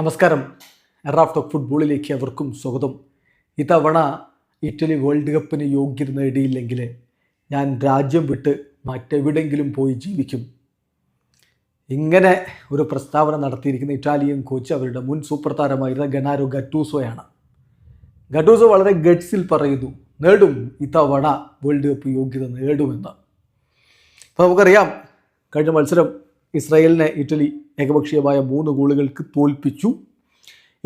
നമസ്കാരം. Raf talk ഫുട്ബോളിലേക്ക് അവർക്കും സ്വാഗതം. ഇത്തവണ ഇറ്റലി വേൾഡ് കപ്പിന് യോഗ്യത നേടിയില്ലെങ്കിൽ ഞാൻ രാജ്യം വിട്ട് മറ്റെവിടെയെങ്കിലും പോയി ജീവിക്കും. ഇങ്ങനെ ഒരു പ്രസ്താവന നടത്തിയിരിക്കുന്ന ഇറ്റാലിയൻ കോച്ച് അവരുടെ മുൻ സൂപ്പർ താരമായിരുന്ന ഗനാരോ ഗറ്റൂസോയാണ്. ഗറ്റൂസോ വളരെ ഗട്ട്സിൽ പറയുന്നു, നേടും, ഇത്തവണ വേൾഡ് കപ്പ് യോഗ്യത നേടുമെന്ന്. അപ്പോൾ നമുക്കറിയാം, കഴിഞ്ഞ മത്സരം ഇസ്രായേലിനെ ഇറ്റലി ഏകപക്ഷീയമായ 3 ഗോളുകൾക്ക് തോൽപ്പിച്ചു.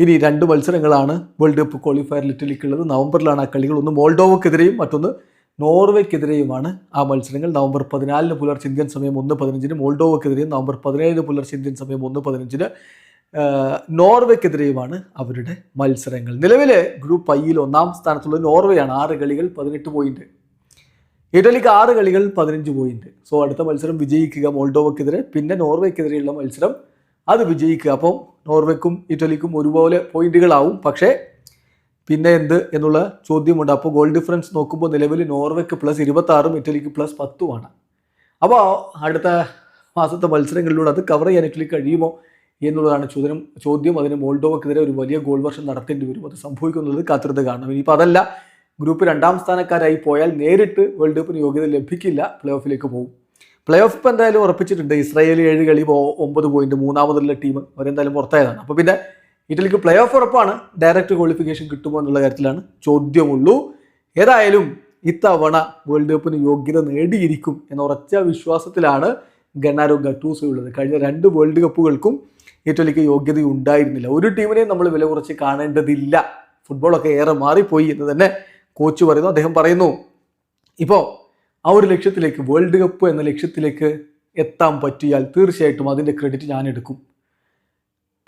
ഇനി 2 മത്സരങ്ങളാണ് വേൾഡ് കപ്പ് ക്വാളിഫയറിൽ ഇറ്റലിക്കുള്ളത്. നവംബറിലാണ് ആ കളികൾ. ഒന്ന് മോൾഡോവക്കെതിരെയും മറ്റൊന്ന് നോർവേക്കെതിരെയുമാണ് ആ മത്സരങ്ങൾ. നവംബർ 14 പുലർച്ചെ ഇന്ത്യൻ സമയം 1:15 മോൾഡോവക്കെതിരെയും നവംബർ 17 പുലർച്ചെ ഇന്ത്യൻ സമയം 1:15 നോർവേക്കെതിരെയുമാണ് അവരുടെ മത്സരങ്ങൾ. നിലവിൽ ഗ്രൂപ്പ് ഐയിൽ 1-ാം സ്ഥാനത്തുള്ളത് നോർവേയാണ്. 6 കളികൾ 18 പോയിന്റ്. ഇറ്റലിക്ക് 6 കളികൾ 15 പോയിന്റ്. സോ അടുത്ത മത്സരം വിജയിക്കുക മോൾഡോവക്കെതിരെ, പിന്നെ നോർവേക്കെതിരെയുള്ള മത്സരം അത് വിജയിക്കുക. അപ്പം നോർവേക്കും ഇറ്റലിക്കും ഒരുപോലെ പോയിന്റുകളാവും. പക്ഷേ പിന്നെ എന്ത് എന്നുള്ള ചോദ്യമുണ്ട്. അപ്പോൾ ഗോൾ ഡിഫറൻസ് നോക്കുമ്പോൾ നിലവിൽ നോർവേക്ക് +26ഉം ഇറ്റലിക്ക് +10ഉമാണ്. അപ്പോൾ അടുത്ത മാസത്തെ മത്സരങ്ങളിലൂടെ അത് കവർ ചെയ്യാൻ ഇറ്റലിക്ക് കഴിയുമോ എന്നുള്ളതാണ് ചോദ്യം. അതിന് മോൾഡോവക്കെതിരെ ഒരു വലിയ ഗോൾ വർഷം നടത്തേണ്ടി വരും. അത് സംഭവിക്കുന്നത് കാത്തിരുന്ന് കാണണം. ഇനിയിപ്പോൾ അതല്ല, ഗ്രൂപ്പ് 2-ാം സ്ഥാനക്കാരായി പോയാൽ നേരിട്ട് വേൾഡ് കപ്പിന് യോഗ്യത ലഭിക്കില്ല, പ്ലേ ഓഫിലേക്ക് പോകും. പ്ലേ ഓഫ് ഇപ്പോൾ എന്തായാലും ഉറപ്പിച്ചിട്ടുണ്ട്. ഇസ്രായേൽ 7 കളി 9 പോയിന്റ്, 3-ാമതുള്ള ടീം അവരെന്തായാലും പുറത്തായതാണ്. അപ്പോൾ പിന്നെ ഇറ്റലിക്ക് പ്ലേ ഓഫ് ഉറപ്പാണ്. ഡയറക്റ്റ് ക്വാളിഫിക്കേഷൻ കിട്ടുമോ എന്നുള്ള കാര്യത്തിലാണ് ചോദ്യമുള്ളൂ. ഏതായാലും ഇത്തവണ വേൾഡ് കപ്പിന് യോഗ്യത നേടിയിരിക്കും എന്ന ഉറച്ച വിശ്വാസത്തിലാണ് ഗനാരോ ഗറ്റൂസോ ഉള്ളത്. കഴിഞ്ഞ 2 വേൾഡ് കപ്പുകൾക്കും ഇറ്റലിക്ക് യോഗ്യത ഉണ്ടായിരുന്നില്ല. ഒരു ടീമിനെയും നമ്മൾ വില കുറച്ച് കാണേണ്ടതില്ല. ഫുട്ബോളൊക്കെ ഏറെ മാറിപ്പോയി എന്ന് തന്നെ കോച്ച് പറയുന്നു. അദ്ദേഹം പറയുന്നു, ഇപ്പോൾ ആ ഒരു ലക്ഷ്യത്തിലേക്ക്, വേൾഡ് കപ്പ് എന്ന ലക്ഷ്യത്തിലേക്ക് എത്താൻ പറ്റിയാൽ തീർച്ചയായിട്ടും അതിൻ്റെ ക്രെഡിറ്റ് ഞാൻ എടുക്കും.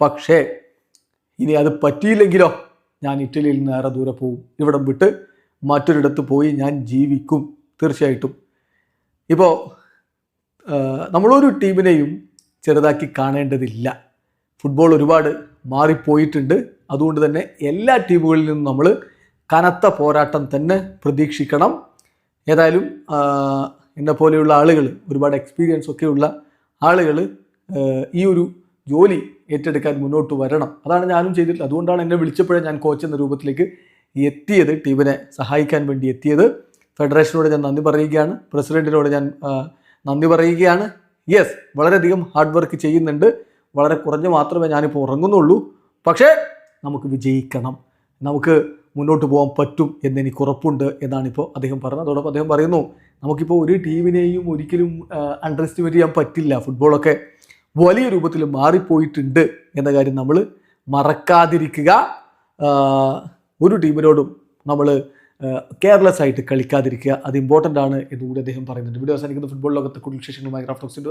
പക്ഷേ ഇനി അത് പറ്റിയില്ലെങ്കിലോ, ഞാൻ ഇറ്റലിയിൽ നിന്ന് ഏറെ ദൂരെ പോകും. ഇവിടം വിട്ട് മറ്റൊരിടത്ത് പോയി ഞാൻ ജീവിക്കും തീർച്ചയായിട്ടും. ഇപ്പോൾ നമ്മളൊരു ടീമിനെയും ചെറുതാക്കി കാണേണ്ടതില്ല. ഫുട്ബോൾ ഒരുപാട് മാറിപ്പോയിട്ടുണ്ട്. അതുകൊണ്ട് തന്നെ എല്ലാ ടീമുകളിൽ നിന്നും നമ്മൾ കനത്ത പോരാട്ടം തന്നെ പ്രതീക്ഷിക്കണം. ഏതായാലും എന്നെപ്പോലെയുള്ള ആളുകൾ, ഒരുപാട് എക്സ്പീരിയൻസ് ഒക്കെയുള്ള ആളുകൾ ഈ ഒരു ജോലി ഏറ്റെടുക്കാൻ മുന്നോട്ട് വരണം. അതാണ് ഞാനും ചെയ്തിട്ടുള്ളത്. അതുകൊണ്ടാണ് എന്നെ വിളിച്ചപ്പോഴേ ഞാൻ കോച്ച് എന്ന രൂപത്തിലേക്ക് എത്തിയത്, ടീമിനെ സഹായിക്കാൻ വേണ്ടി എത്തിയത്. ഫെഡറേഷനോട് ഞാൻ നന്ദി പറയുകയാണ്, പ്രസിഡൻറ്റിനോട് ഞാൻ നന്ദി പറയുകയാണ്. യെസ്, വളരെയധികം ഹാർഡ് വർക്ക് ചെയ്യുന്നുണ്ട്. വളരെ കുറഞ്ഞ് മാത്രമേ ഞാനിപ്പോൾ ഉറങ്ങുന്നുള്ളൂ. പക്ഷേ നമുക്ക് വിജയിക്കണം, നമുക്ക് മുന്നോട്ട് പോകാൻ പറ്റും എന്നെനിക്ക് ഉറപ്പുണ്ട് എന്നാണിപ്പോൾ അദ്ദേഹം പറഞ്ഞത്. അതോടൊപ്പം അദ്ദേഹം പറയുന്നു, നമുക്കിപ്പോൾ ഒരു ടീമിനെയും ഒരിക്കലും അണ്ടർ എസ്റ്റിമേറ്റ് ചെയ്യാൻ പറ്റില്ല. ഫുട്ബോളൊക്കെ വലിയ രൂപത്തിൽ മാറിപ്പോയിട്ടുണ്ട് എന്ന കാര്യം നമ്മൾ മറക്കാതിരിക്കുക. ഒരു ടീമിനോടും നമ്മൾ കെയർലെസ് ആയിട്ട് കളിക്കാതിരിക്കുക, അത് ഇമ്പോർട്ടൻ്റ് ആണ് എന്നുകൂടി അദ്ദേഹം പറയുന്നുണ്ട്. വീഡിയോ അവസാനിക്കുന്ന ഫുട്ബോൾ ലോകത്തെ കൂടുതൽ വിശേഷങ്ങളുമായി റാഫ് ടോക്സിൻ്റെ